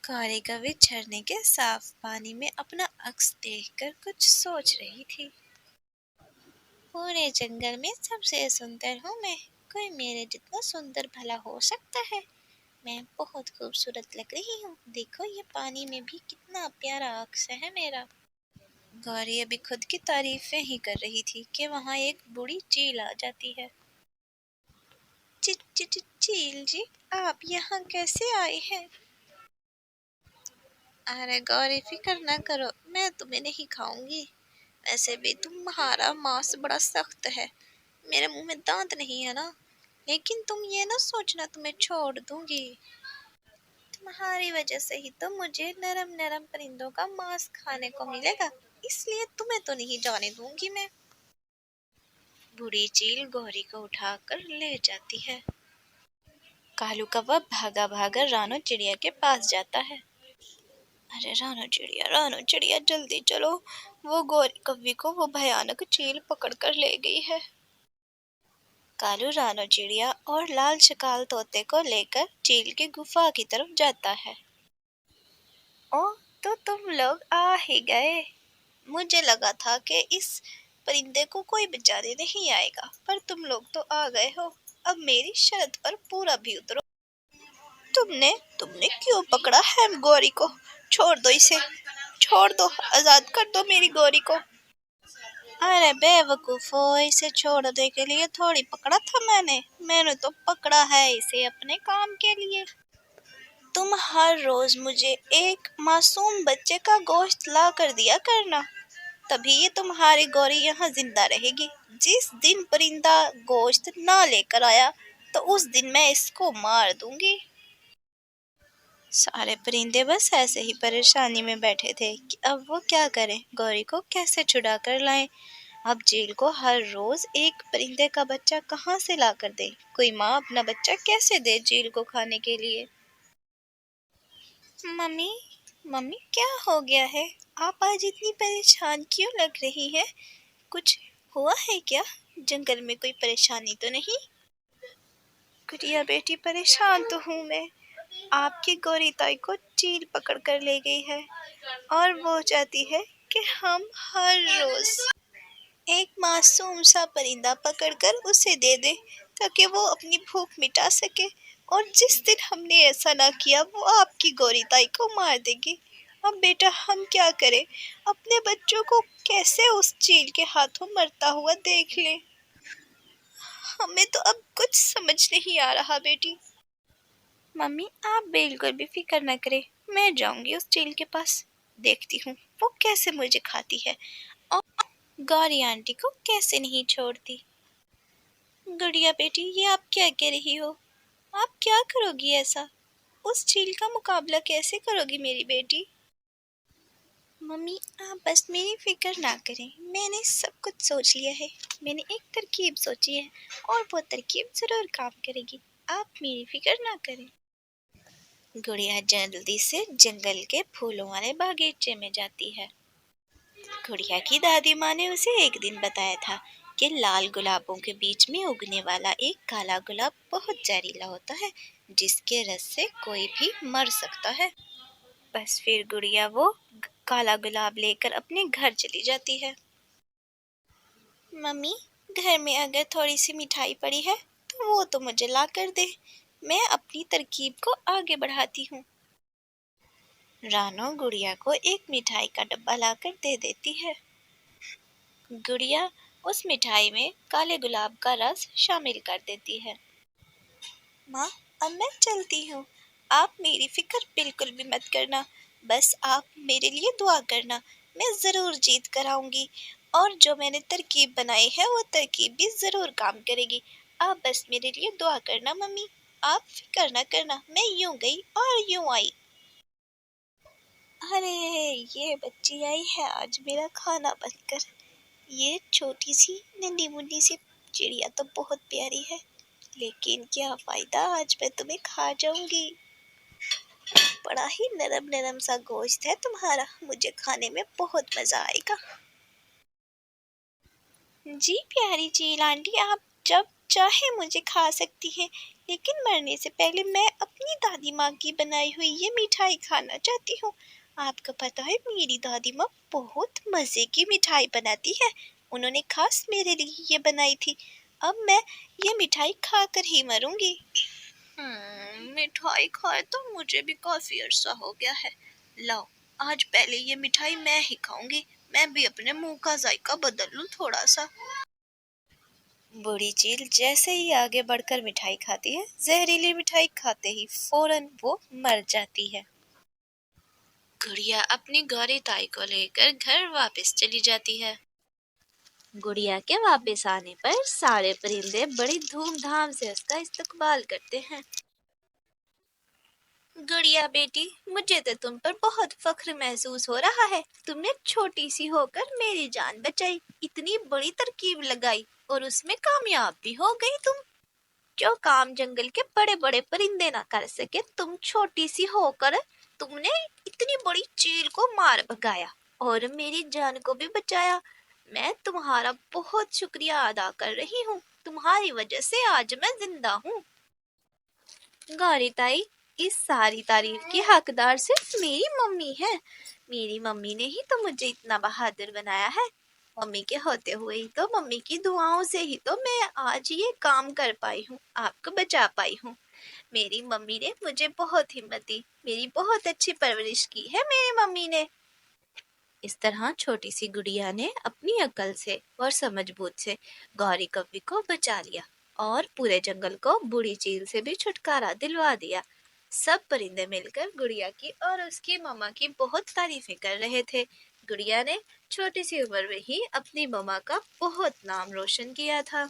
गौरी कभी झरने के साफ पानी में अपना अक्स देखकर कुछ सोच रही थी। पूरे जंगल में सबसे सुंदर हूँ मैं, कोई मेरे जितना सुंदर भला हो सकता है। मैं बहुत खूबसूरत लग रही हूँ, देखो ये पानी में भी कितना प्यारा अक्स है मेरा। गौरी अभी खुद की तारीफें ही कर रही थी कि वहाँ एक बूढ़ी चील आ जाती है। चील जी, आप यहाँ कैसे आए हैं? अरे गौरी, फिक्र ना करो, मैं तुम्हें नहीं खाऊंगी। वैसे भी तुम्हारा मांस बड़ा सख्त है, मेरे मुंह में दांत नहीं है ना। लेकिन तुम ये ना सोचना तुम्हें छोड़ दूंगी। तुम्हारी वजह से ही तो मुझे नरम नरम परिंदों का मांस खाने को मिलेगा, इसलिए तुम्हें तो नहीं जाने दूंगी मैं। बूढ़ी चील गौरी को उठाकर ले जाती है। कालू कौवा भागा भागा रानो चिड़िया के पास जाता है। अरे रानो चिड़िया जल्दी चलो, वो गौरी कव्वी को वो भयानक चील पकड़ कर ले गई है। कालू रानो चिड़िया और लाल शकाल तोते को लेकर चील की गुफा की तरफ जाता है। ओ, तो तुम लोग आ ही गए। मुझे लगा था कि इस परिंदे को कोई बचाने नहीं आएगा, पर तुम लोग तो आ गए हो। अब मेरी शर्त पर पूरा भी उतरो। तुमने तुमने क्यों पकड़ा है गौरी को? छोड़ दो इसे, छोड़ दो, आजाद कर दो मेरी गौरी को। अरे बेवकूफो, इसे छोड़ने के लिए थोड़ी पकड़ा था मैंने तो पकड़ा है इसे अपने काम के लिए। तुम हर रोज मुझे एक मासूम बच्चे का गोश्त ला कर दिया करना, तभी ये तुम्हारी गौरी यहाँ जिंदा रहेगी। जिस दिन परिंदा गोश्त ना लेकर आया तो उस दिन मैं इसको मार दूंगी। सारे परिंदे बस ऐसे ही परेशानी में बैठे थे कि अब वो क्या करें, गौरी को कैसे छुड़ा कर लाएं। अब जेल को हर रोज एक परिंदे का बच्चा कहाँ से ला कर दे? कोई माँ अपना बच्चा कैसे दे जेल को खाने के लिए? मम्मी, मम्मी क्या हो गया है? आप आज इतनी परेशान क्यों लग रही है? कुछ हुआ है क्या? जंगल में कोई परेशानी तो नहीं? गुड़िया बेटी, परेशान तो हूँ मैं। आपकी गौरी ताई को चील पकड़ कर ले गई है और वो चाहती है कि हम हर रोज एक मासूम सा परिंदा पकड़कर उसे दे दे ताकि वो अपनी भूख मिटा सके। और जिस दिन हमने ऐसा ना किया वो आपकी गौरी ताई को मार देगी। अब बेटा हम क्या करें? अपने बच्चों को कैसे उस चील के हाथों मरता हुआ देख ले? हमें तो अब कुछ समझ नहीं आ रहा बेटी। मम्मी आप बिल्कुल भी फिक्र न करें, मैं जाऊंगी उस चील के पास, देखती हूँ वो कैसे मुझे खाती है और गौरी आंटी को कैसे नहीं छोड़ती। गुड़िया बेटी, ये आप क्या कह रही हो? आप क्या करोगी ऐसा? उस चील का मुकाबला कैसे करोगी मेरी बेटी? मम्मी आप बस मेरी फिक्र ना करें, मैंने सब कुछ सोच लिया है। मैंने एक तरकीब सोची है और वो तरकीब जरूर काम करेगी, आप मेरी फिक्र ना करें। गुड़िया जल्दी से जंगल के फूलों वाले बागीचे में जाती है। गुड़िया की दादी माँ ने उसे एक दिन बताया था कि लाल गुलाबों के बीच में उगने वाला एक काला गुलाब बहुत जहरीला होता है, जिसके रस से कोई भी मर सकता है। बस फिर गुड़िया वो काला गुलाब लेकर अपने घर चली जाती है। मम्मी, घर में अगर थोड़ी सी मिठाई पड़ी है तो वो तो मुझे ला कर दे, मैं अपनी तरकीब को आगे बढ़ाती हूँ। रानो गुड़िया को एक मिठाई का डब्बा लाकर दे देती है। गुड़िया उस मिठाई में काले गुलाब का रस शामिल कर देती है। माँ, अब मैं चलती हूँ, आप मेरी फिक्र बिल्कुल भी मत करना, बस आप मेरे लिए दुआ करना, मैं ज़रूर जीत कर आऊँगी और जो मैंने तरकीब बनाई है वो तरकीब भी ज़रूर काम करेगी। आप बस मेरे लिए दुआ करना मम्मी, आप फिक्र न करना, मैं यूँ गई और यूँ आई। अरे ये बच्ची आई है आज मेरा खाना बनकर। ये छोटी सी नन्ही मुन्नी सी चिड़िया तो बहुत प्यारी है, लेकिन क्या फायदा, आज मैं तुम्हें खा जाऊंगी। बड़ा ही नरम नरम सा गोश्त है तुम्हारा, मुझे खाने में बहुत मजा आएगा। जी प्यारी चील आंटी, आप जब चाहे मुझे खा सकती हैं, लेकिन मरने से पहले मैं अपनी दादी माँ की बनाई हुई ये मिठाई खाना चाहती हूँ। आपको पता है मेरी दादी माँ बहुत मज़े की मिठाई बनाती है, उन्होंने खास मेरे लिए ये बनाई थी। अब मैं ये मिठाई खा कर ही मरूंगी। मिठाई खाए तो मुझे भी काफी अरसा हो गया है। लाओ, आज पहले ये मिठाई मैं ही खाऊंगी, मैं भी अपने मुंह का जायका बदल लूं थोड़ा सा। बूढ़ी चील जैसे ही आगे बढ़कर मिठाई खाती है, जहरीली मिठाई खाते ही फौरन वो मर जाती है। गुड़िया अपनी गौरी ताई को लेकर घर वापस चली जाती है। गुड़िया के वापस आने पर सारे परिंदे बड़ी धूमधाम से उसका इस्तकबाल करते हैं। गुड़िया बेटी, मुझे तो तुम पर बहुत फख्र महसूस हो रहा है। तुमने छोटी सी होकर मेरी जान बचाई, इतनी बड़ी तरकीब लगाई और उसमें कामयाब भी हो गई तुम। जो काम जंगल के बड़े बड़े परिंदे ना कर सके, तुम छोटी सी होकर तुमने इतनी बड़ी चील को मार भगाया और मेरी जान को भी बचाया। मैं तुम्हारा बहुत शुक्रिया अदा कर रही हूँ, तुम्हारी वजह से आज मैं जिंदा हूँ। गौरी ताई, इस सारी तारीफ की हकदार सिर्फ मेरी मम्मी है। मेरी मम्मी ने ही तो मुझे इतना बहादुर बनाया है। मम्मी के होते हुए ही तो, मम्मी की दुआओं से ही तो मैं आज ये काम कर पाई हूँ, आपको बचा पाई हूँ। मेरी मम्मी ने मुझे बहुत हिम्मत दी, मेरी बहुत अच्छी परवरिश की है मेरी मम्मी ने। इस तरह छोटी सी गुड़िया ने अपनी अकल से और समझबूझ से गौरी कव्वी को बचा लिया और पूरे जंगल को बूढ़ी चील से भी छुटकारा दिलवा दिया। सब परिंदे मिलकर गुड़िया की और उसकी मम्मा की बहुत तारीफें कर रहे थे। गुड़िया ने छोटी सी उम्र में ही अपनी मम्मा का बहुत नाम रोशन किया था।